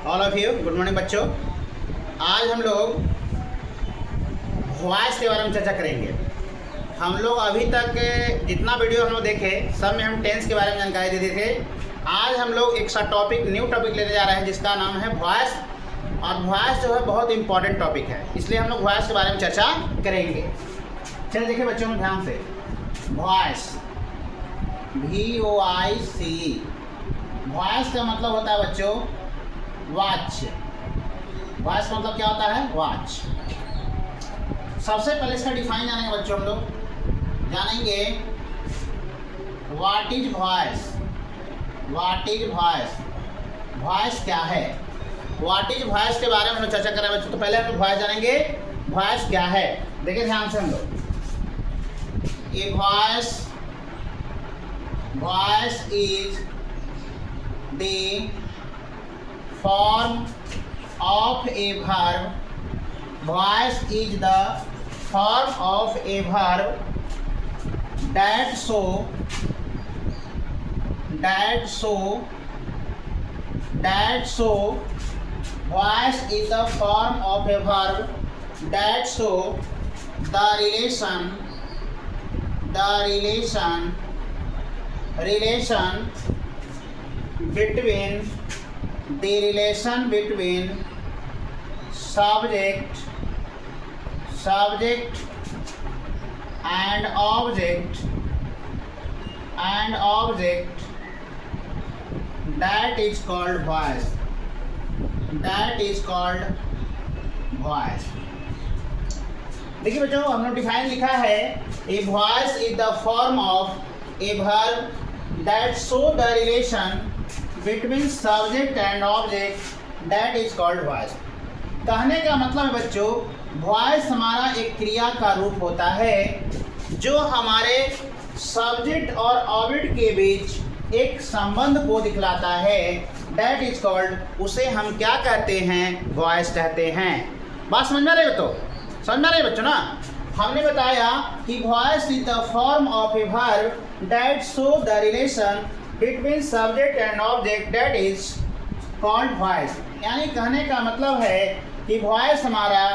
All of you good morning बच्चों। आज हम लोग वॉइस के बारे में चर्चा करेंगे। हम लोग अभी तक जितना वीडियो हम लोग देखे सब में हम टेंस के बारे में जानकारी दे दिए थे। आज हम लोग एक सा टॉपिक न्यू टॉपिक लेने जा रहे हैं जिसका नाम है वॉइस। और वॉइस जो है बहुत इंपॉर्टेंट टॉपिक है, इसलिए हम लोग वॉइस के बारे में चर्चा करेंगे। चलिए देखिए बच्चों में ध्यान से, वॉइस VOICE। वॉइस का मतलब होता है बच्चों वॉच। वॉइस का मतलब क्या होता है? वॉच। सबसे पहले इसका डिफाइन जानेंगे बच्चों। हम लोग जानेंगे what is voice. What is voice, voice क्या है? व्हाट इज वॉइस के बारे में हम लोग चर्चा करें बच्चों। तो पहले हम लोग वॉइस जानेंगे वॉइस क्या है। देखिए ध्यान से हम लोग, ये voice is the form of a verb. Voice is the form of a verb that show voice is the form of a verb that show the relation between subject and object that is called voice. देखिए बच्चों, हमने define लिखा है, a voice is the form of a verb that show the relation between subject and object that is called voice. कहने का मतलब है बच्चों, वॉइस हमारा एक क्रिया का रूप होता है जो हमारे सब्जेक्ट और ऑब्जेक्ट के बीच एक संबंध को दिखलाता है। दैट इज कॉल्ड, उसे हम क्या कहते हैं? वॉइस कहते हैं। बात समझ में आ रही है? तो समझ में आ रही है बच्चों ना? हमने बताया कि voice is the form of a verb that show the relation between subject and object that is called voice. यानी कहने का मतलब है कि वॉइस हमारा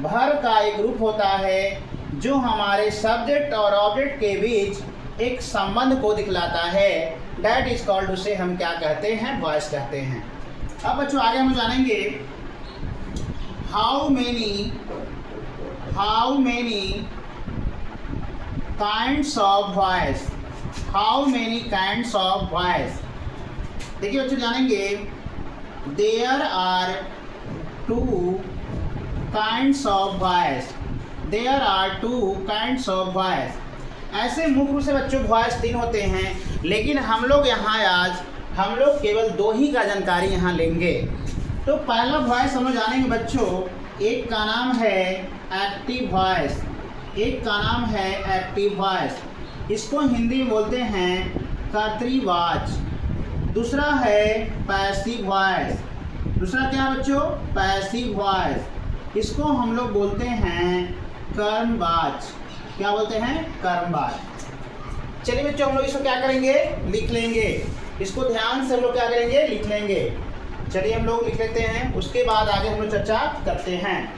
वर्ब का एक रूप होता है जो हमारे सब्जेक्ट और ऑब्जेक्ट के बीच एक संबंध को दिखलाता है। दैट इज कॉल्ड, उसे हम क्या कहते हैं? वॉइस कहते हैं। अब बच्चों आगे हम जानेंगे how many kinds of voice. How many kinds of voice. देखिए बच्चों जानेंगे, there are two kinds of voice. There are two kinds of voice. ऐसे मुख्य रूप से बच्चों वॉइस 3 होते हैं, लेकिन हम लोग केवल 2 ही का जानकारी यहाँ लेंगे। तो पहला वॉइस हम लोग जानेंगे बच्चों, एक का नाम है एक्टिव वॉइस। एक का नाम है एक्टिव वॉइस, इसको हिंदी में बोलते हैं कर्तृवाच। दूसरा है पैसिव वॉइस। दूसरा क्या है बच्चों? पैसिव वॉइस, इसको हम लोग बोलते हैं कर्मवाच। क्या बोलते हैं? कर्मवाच। चलिए बच्चों, हम लोग इसको क्या करेंगे? लिख लेंगे। इसको ध्यान से हम लोग क्या करेंगे? लिख लेंगे। चलिए हम लोग लिख लेते हैं, उसके बाद आगे हम लोग चर्चा करते हैं।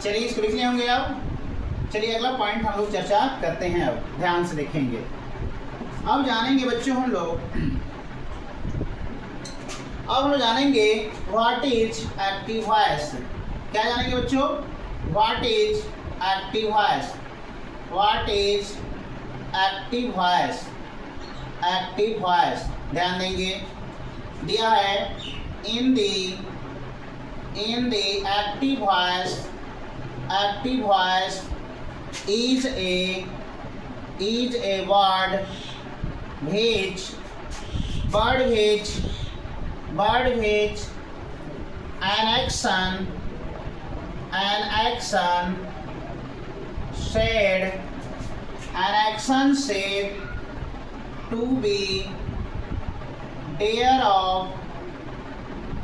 चलिए इसको लिख लिए होंगे अब। चलिए अगला पॉइंट हम लोग चर्चा करते हैं। अब ध्यान से देखेंगे। अब जानेंगे बच्चों हम लोग जानेंगे व्हाट इज एक्टिव वॉइस। क्या जानेंगे बच्चों? What is active voice. What is active voice. Active voice ध्यान देंगे, दिया है in the active voice is a word which an action said to be there of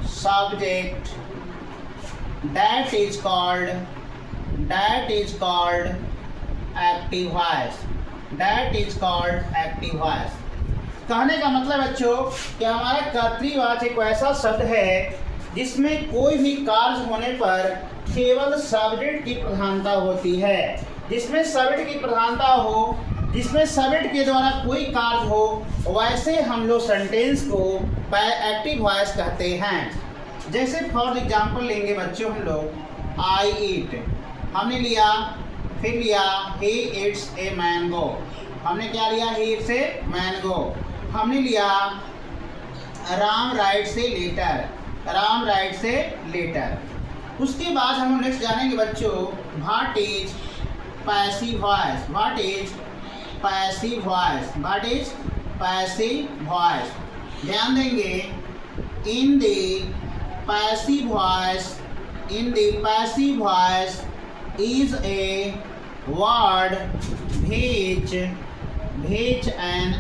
subject that is called active voice. कहने का मतलब बच्चों कि हमारा कर्तृवाचक एक ऐसा शब्द है जिसमें कोई भी कार्य होने पर केवल सब्जेक्ट की प्रधानता होती है। जिसमें सब्जेक्ट की प्रधानता हो, जिसमें सब्जेक्ट के द्वारा कोई कार्य हो, वैसे हम लोग सेंटेंस को एक्टिव वॉइस कहते हैं। जैसे फॉर एग्जांपल लेंगे बच्चों हम लोग आई ईट, हमने लिया, फिर लिया ही इट्स ए मैंगो, हमने क्या लिया, ही इट्स ए मैंगो। हमने लिया Ram writes a letter, Ram writes a letter. उसके बाद हम नेक्स्ट जानेंगे बच्चों what is passive voice, what is passive voice, what is passive voice. ध्यान देंगे in the passive voice, in the passive voice is a word which an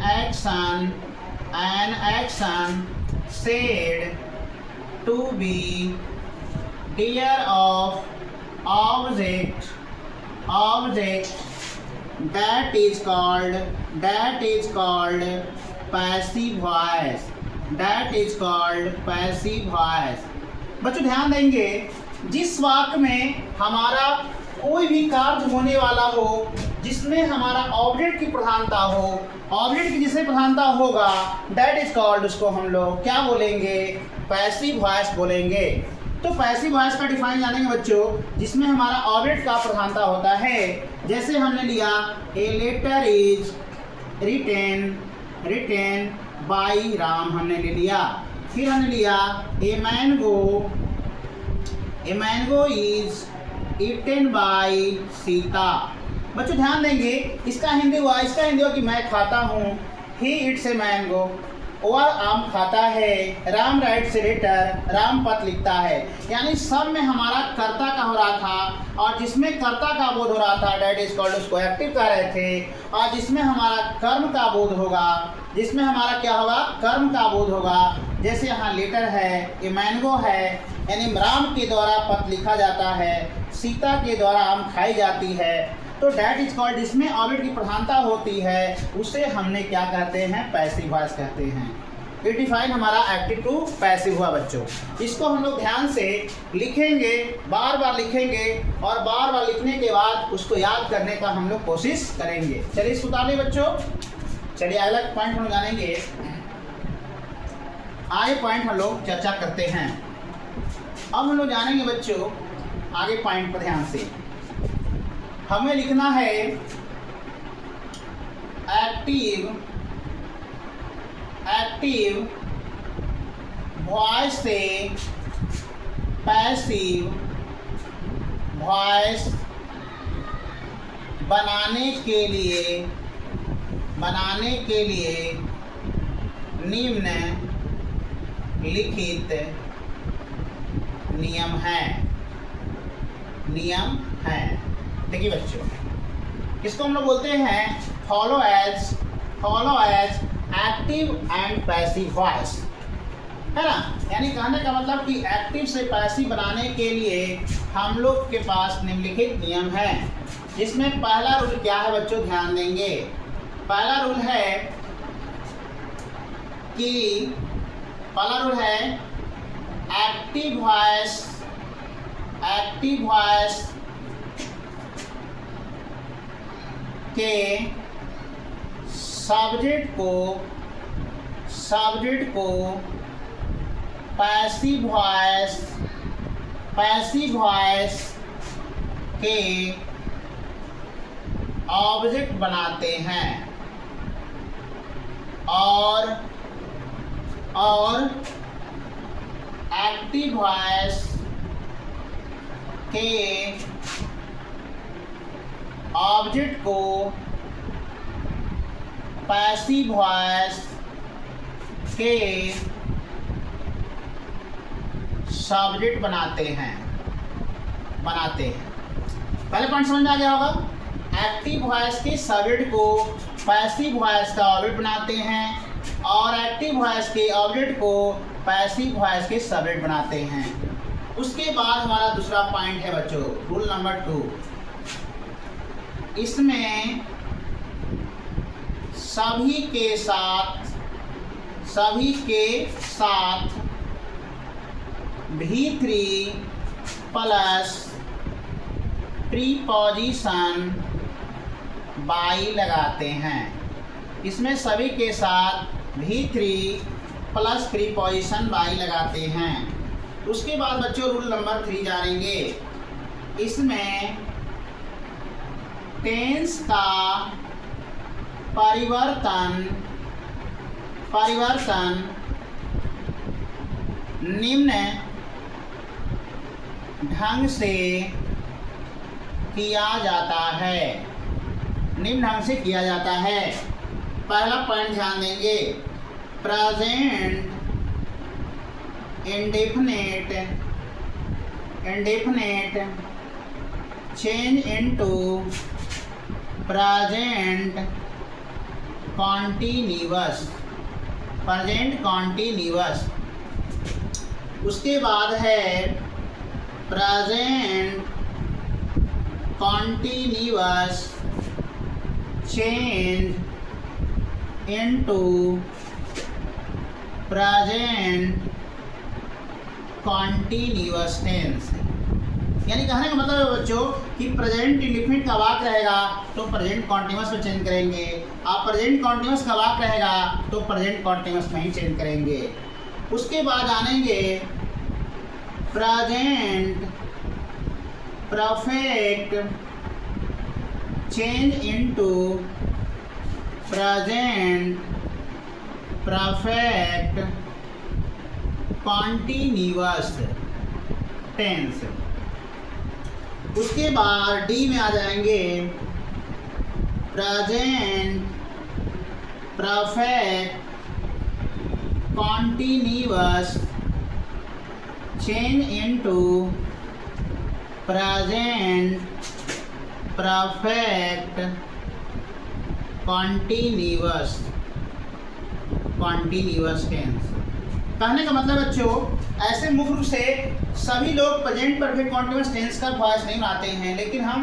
action said to be dear of object that is called passive voice, that is called passive voice। बच्चों ध्यान देंगे जिस वाक्य में हमारा कोई भी कार्य होने वाला हो, जिसमें हमारा ऑब्जेक्ट की प्रधानता हो, ऑब्जेक्ट की जिसमें प्रधानता होगा दैट इज कॉल्ड, उसको हम लोग क्या बोलेंगे, पैसिव वॉइस बोलेंगे। तो पैसिव वॉइस का डिफाइन जानेंगे बच्चों जिसमें हमारा ऑब्जेक्ट का प्रधानता होता है। जैसे हमने लिया a letter is written by Ram, हमने ले लिया। फिर हमने लिया a mango is eaten by Sita. बच्चों ध्यान देंगे इसका हिंदी हुआ कि मैं खाता हूँ, ही इट्स ए मैंगो, वह आम खाता है, Ram writes a letter, Ram पत्र लिखता है। यानी सब में हमारा कर्ता का हो रहा था और जिसमें कर्ता का बोध हो रहा था डैट इज कॉल्ड, उसको एक्टिव कह रहे थे। और जिसमें हमारा कर्म का बोध होगा, जिसमें हमारा क्या होगा, कर्म का बोध होगा। जैसे यहाँ लेटर है, ए मैंगो है, यानी राम के द्वारा पत्र लिखा जाता है, सीता के द्वारा आम खाई जाती है। तो डैट इज कॉल्ड, जिसमें ऑब्जेक्ट की प्रधानता होती है उसे हमने क्या कहते हैं, पैसिव वॉइस कहते हैं। ये डिफाइन हमारा एक्टिव टू पैसिव हुआ बच्चों। इसको हम लोग ध्यान से लिखेंगे, बार बार लिखेंगे और बार बार लिखने के बाद उसको याद करने का हम लोग कोशिश करेंगे। चलिए इसको उतार लें बच्चों। चलिए अगला पॉइंट हम जानेंगे, आगे पॉइंट हम लोग चर्चा करते हैं। अब हम लोग जानेंगे बच्चों आगे पॉइंट पर ध्यान से। हमें लिखना है एक्टिव वॉइस से पैसिव वॉइस बनाने के लिए निम्नलिखित नियम है। देखिए बच्चों इसको हम लोग बोलते हैं follow as active and passive voice, है ना। यानी कहने का मतलब कि एक्टिव से पैसिव बनाने के लिए हम लोग के पास निम्नलिखित नियम है। जिसमें पहला रूल क्या है बच्चों, ध्यान देंगे। पहला रूल है एक्टिव वॉइस के सब्जेक्ट को पैसिव वॉइस के ऑब्जेक्ट बनाते हैं और एक्टिव वॉइस के ऑब्जेक्ट को पैसिव वॉइस के सब्जेक्ट बनाते हैं। पहले पॉइंट समझ में आ गया होगा। एक्टिव वॉइस के सब्जेक्ट को पैसिव वॉइस का ऑब्जेक्ट बनाते हैं और एक्टिव वॉइस के ऑब्जेक्ट को पैसिव वॉइस के सब्जेक्ट बनाते हैं। उसके बाद हमारा दूसरा पॉइंट है बच्चों, रूल नंबर 2। इसमें सभी के साथ सभी के साथ V3 प्लस प्रीपोजिशन बाई लगाते हैं। इसमें सभी के साथ V3 प्लस प्रीपोजिशन बाई लगाते हैं। उसके बाद बच्चों रूल नंबर 3 जानेंगे। इसमें टेंस का परिवर्तन निम्न ढंग से किया जाता है। निम्न ढंग से किया जाता है। पहला पॉइंट ध्यान देंगे, present indefinite change into present continuous. उसके बाद है present continuous change into present continuous tense. यानी कहने का मतलब है बच्चों कि प्रेजेंट इंडेफिनिट का वाक्य रहेगा तो प्रेजेंट कॉन्टिन्यूअस में चेंज करेंगे, आप प्रेजेंट कॉन्टिन्यूअस का वाक्य रहेगा तो प्रेजेंट कॉन्टिन्यूअस में ही चेंज करेंगे। उसके बाद आनेंगे present perfect change into present perfect continuous tense. उसके बाद डी में आ जाएंगे present perfect continuous change into present perfect continuous tense. कहने का मतलब बच्चों ऐसे मुख्य रूप से सभी लोग प्रेजेंट परफेक्ट कॉन्टिन्यूअस टेंस का वॉइस नहीं बनाते हैं, लेकिन हम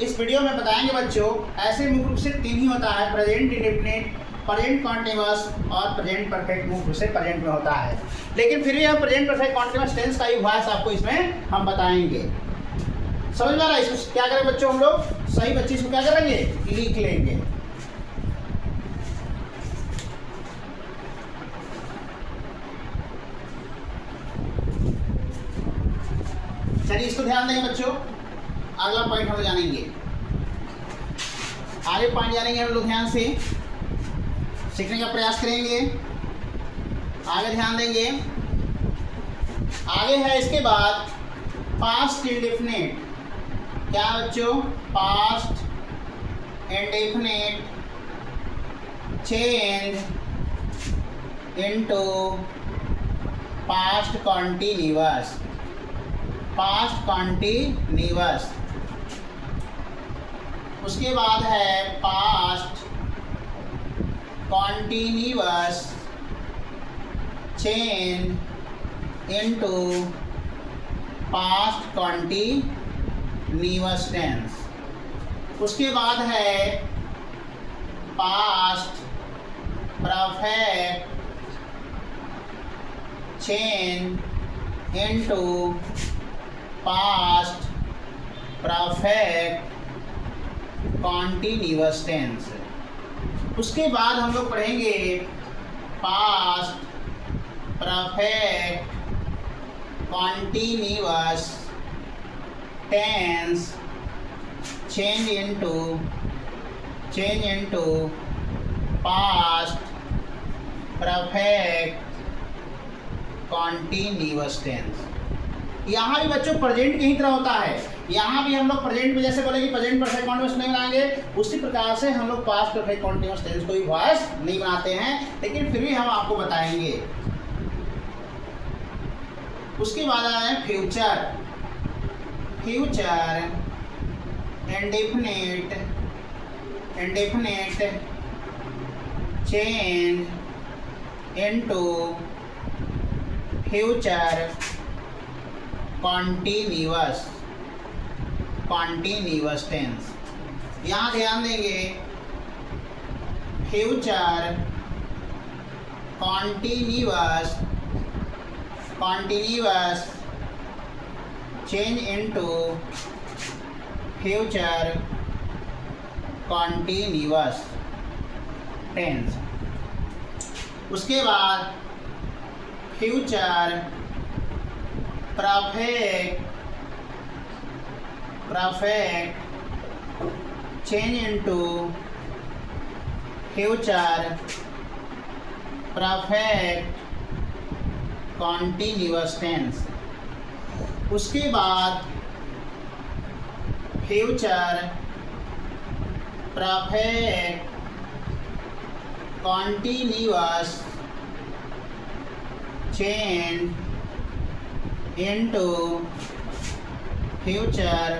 इस वीडियो में बताएंगे बच्चों ऐसे मुख्य रूप से 3 ही होता है, प्रेजेंट इंडेफिनिट, प्रेजेंट कॉन्टिन्यूअस और प्रेजेंट परफेक्ट मुख्य रूप से प्रेजेंट में होता है। लेकिन फिर भी हम प्रेजेंट परफेक्ट कॉन्टिन्यूअस टेंस का ही वॉइस आपको इसमें हम बताएंगे। समझ में आ रहा है? इसको क्या करें बच्चों, हम लोग सही बच्चे इसको क्या करेंगे, लिख लेंगे। चलिए इसको ध्यान देंगे बच्चों। अगला पॉइंट हम लोग जानेंगे, आगे पॉइंट जानेंगे हम लोग, ध्यान से सीखने का प्रयास करेंगे। आगे ध्यान देंगे। आगे है इसके बाद पास्ट इंडेफिनिट। क्या बच्चों? Past indefinite change into past continuous. उसके बाद है past continuous change into past continuous tense. उसके बाद है past perfect change into past perfect continuous tense. उसके बाद हम लोग पढ़ेंगे past perfect continuous tense change into past perfect continuous tense. यहाँ भी बच्चों प्रेजेंट की ही तरह होता है। यहाँ भी हम लोग प्रेजेंट में जैसे बोलेंगे प्रेजेंट परफेक्ट कॉन्टिन्यूअस नहीं बनाएंगे, उसी प्रकार से हम लोग पास्ट परफेक्ट कॉन्टिन्यूअस टेंस को भी वॉइस नहीं बनाते हैं, लेकिन फिर भी हम आपको बताएंगे। उसके बाद आया है future indefinite change into future continuous tense. यहाँ ध्यान देंगे future continuous change into future continuous tense। उसके बाद future perfect change into future perfect continuous tense। उसके बाद future perfect continuous change into future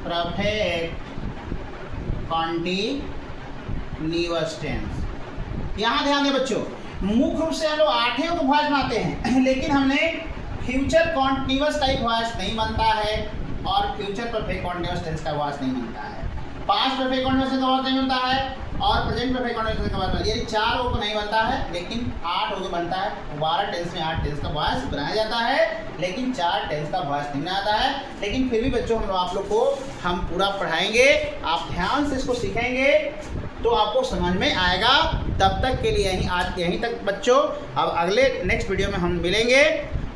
perfect continuous tense। यहाँ ध्यान दें बच्चों, मुख्य रूप से हम लोग 8 को वॉइस बनाते हैं, लेकिन हमने फ्यूचर कॉन्टिन्यूअस का एक वॉइस नहीं बनता है और फ्यूचर परफेक्ट कॉन्टिन्यूअस टेंस का वॉइस नहीं बनता है, पास्ट परफेक्ट कॉन्टिन्यूअस का वॉइस नहीं बनता है और प्रेजेंट परफेक्ट कॉन्टिन्यूअस का वॉइस बनता है। यानी 4 को नहीं बनता है, लेकिन 8 को बनता है। 12 टेंस में 8 टेंस का वॉइस बनाया जाता है, लेकिन 4 टेंस का वॉइस नहीं बनाता है। लेकिन फिर भी बच्चों आप लोग को हम पूरा पढ़ाएंगे, आप ध्यान से इसको सीखेंगे तो आपको समझ में आएगा। तब तक के लिए यहीं तक बच्चों, अब अगले नेक्स्ट वीडियो में हम मिलेंगे।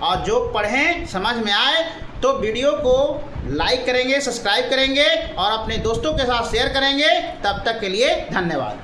और जो पढ़ें समझ में आए तो वीडियो को लाइक करेंगे, सब्सक्राइब करेंगे और अपने दोस्तों के साथ शेयर करेंगे। तब तक के लिए धन्यवाद।